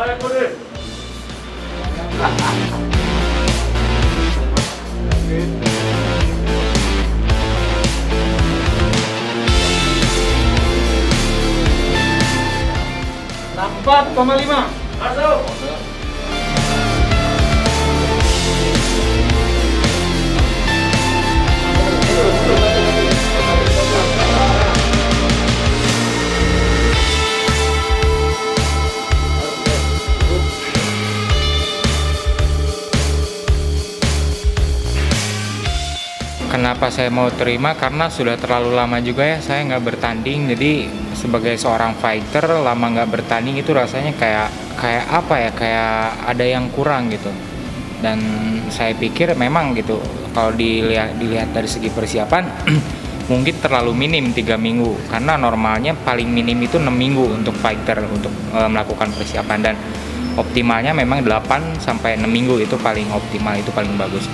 4,5 masuk. Kenapa saya mau terima? Karena sudah terlalu lama juga ya saya nggak bertanding. Jadi sebagai seorang fighter lama nggak bertanding itu rasanya kayak apa ya? Kayak ada yang kurang gitu. Dan saya pikir memang gitu. Kalau dilihat dari segi persiapan mungkin terlalu minim 3 minggu. Karena normalnya paling minim itu 6 minggu untuk fighter untuk melakukan persiapan, dan optimalnya memang 8 sampai 6 minggu itu paling optimal, itu paling bagus.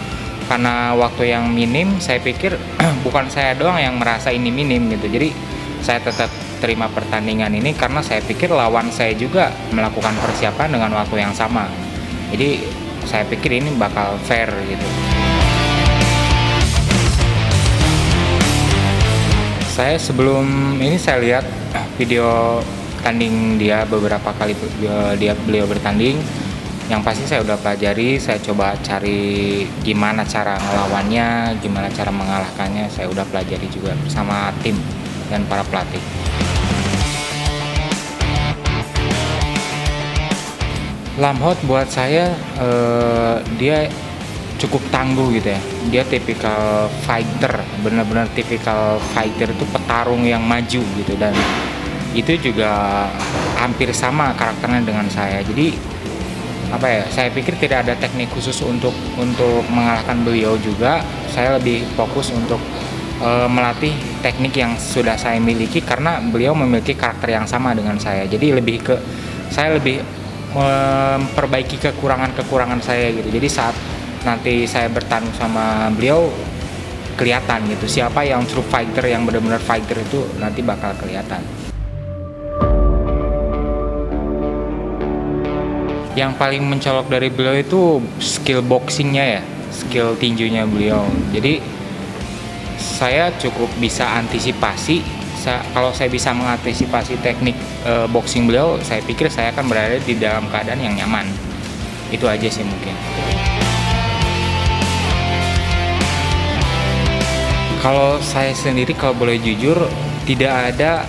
Karena waktu yang minim, saya pikir bukan saya doang yang merasa ini minim gitu. Jadi saya tetap terima pertandingan ini karena saya pikir lawan saya juga melakukan persiapan dengan waktu yang sama. Jadi saya pikir ini bakal fair gitu. Saya sebelum ini saya lihat video tanding dia beberapa kali beliau bertanding. Yang pasti saya udah pelajari, saya coba cari gimana cara ngelawannya, gimana cara mengalahkannya, saya udah pelajari juga bersama tim dan para pelatih. Lamhot buat saya dia cukup tangguh gitu ya. Dia tipikal fighter, benar-benar tipikal fighter itu petarung yang maju gitu, dan itu juga hampir sama karakternya dengan saya. Jadi saya pikir tidak ada teknik khusus untuk mengalahkan beliau juga. Saya lebih fokus untuk melatih teknik yang sudah saya miliki karena beliau memiliki karakter yang sama dengan saya. Jadi saya lebih memperbaiki kekurangan saya gitu. Jadi saat nanti saya bertanding sama beliau kelihatan gitu siapa yang true fighter, yang benar-benar fighter itu nanti bakal kelihatan. Yang paling mencolok dari beliau itu skill boxingnya ya, skill tinjunya beliau. Jadi saya cukup bisa antisipasi. Kalau saya bisa mengantisipasi teknik boxing beliau, saya pikir saya akan berada di dalam keadaan yang nyaman. Itu aja sih mungkin. Kalau saya sendiri, kalau boleh jujur, tidak ada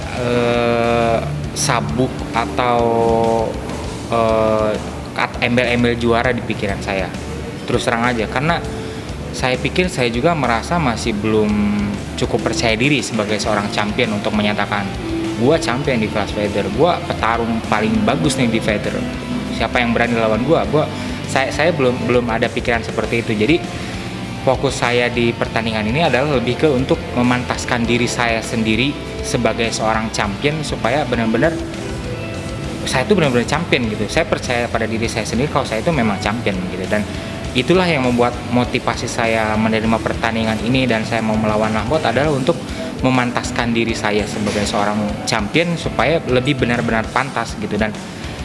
sabuk atau embel-embel juara di pikiran saya, terus terang aja, karena saya pikir saya juga merasa masih belum cukup percaya diri sebagai seorang champion untuk menyatakan gua champion di kelas feather, gua petarung paling bagus nih di feather, siapa yang berani lawan gua. Saya belum ada pikiran seperti itu. Jadi fokus saya di pertandingan ini adalah lebih ke untuk memantaskan diri saya sendiri sebagai seorang champion, supaya benar-benar saya itu benar-benar champion gitu. Saya percaya pada diri saya sendiri kalau saya itu memang champion gitu, dan itulah yang membuat motivasi saya menerima pertandingan ini dan saya mau melawan Lamhot adalah untuk memantaskan diri saya sebagai seorang champion supaya lebih benar-benar pantas gitu. Dan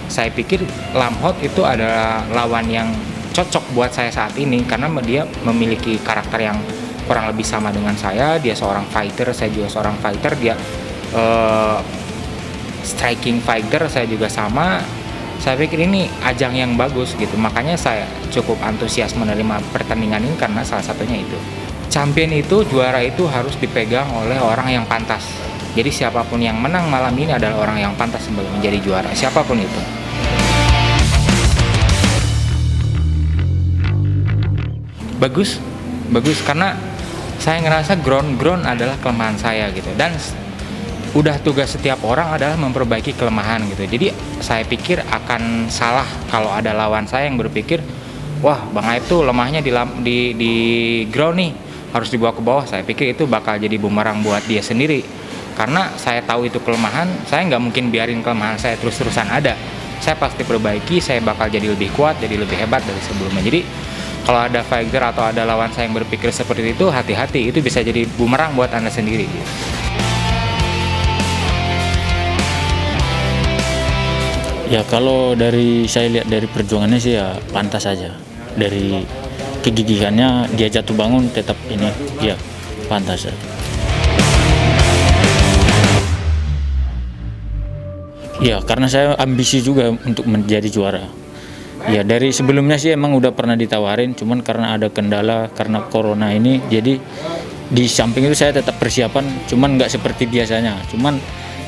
saya pikir Lamhot itu adalah lawan yang cocok buat saya saat ini karena dia memiliki karakter yang kurang lebih sama dengan saya. Dia seorang fighter, saya juga seorang fighter. Dia striking fighter, saya juga sama. Saya pikir ini ajang yang bagus gitu, makanya saya cukup antusias menerima pertandingan ini karena salah satunya itu. Champion itu, juara itu harus dipegang oleh orang yang pantas. Jadi siapapun yang menang malam ini adalah orang yang pantas sebagai menjadi juara, siapapun itu. Bagus karena saya ngerasa ground adalah kelemahan saya gitu, dan udah tugas setiap orang adalah memperbaiki kelemahan gitu. Jadi saya pikir akan salah kalau ada lawan saya yang berpikir, wah Bang Aib tuh lemahnya di ground nih, harus dibawa ke bawah. Saya pikir itu bakal jadi bumerang buat dia sendiri. Karena saya tahu itu kelemahan, saya nggak mungkin biarin kelemahan saya terus-terusan ada. Saya pasti perbaiki, saya bakal jadi lebih kuat, jadi lebih hebat dari sebelumnya. Jadi kalau ada fighter atau ada lawan saya yang berpikir seperti itu, hati-hati, itu bisa jadi bumerang buat Anda sendiri gitu. Ya kalau dari saya lihat dari perjuangannya sih ya pantas saja. Dari kegigihannya dia jatuh bangun tetap ini, ya pantas saja. Ya karena saya ambisi juga untuk menjadi juara. Ya dari sebelumnya sih emang udah pernah ditawarin, cuman karena ada kendala karena corona ini, jadi di samping itu saya tetap persiapan, cuman nggak seperti biasanya. Cuman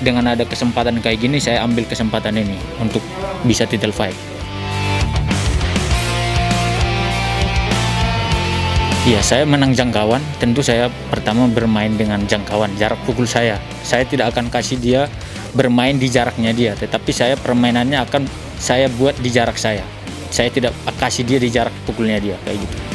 dengan ada kesempatan kayak gini, saya ambil kesempatan ini untuk bisa title fight. Iya, saya menang jangkauan. Tentu saya pertama bermain dengan jangkauan jarak pukul saya. Saya tidak akan kasih dia bermain di jaraknya dia, tetapi saya permainannya akan saya buat di jarak saya. Saya tidak kasih dia di jarak pukulnya dia kayak gitu.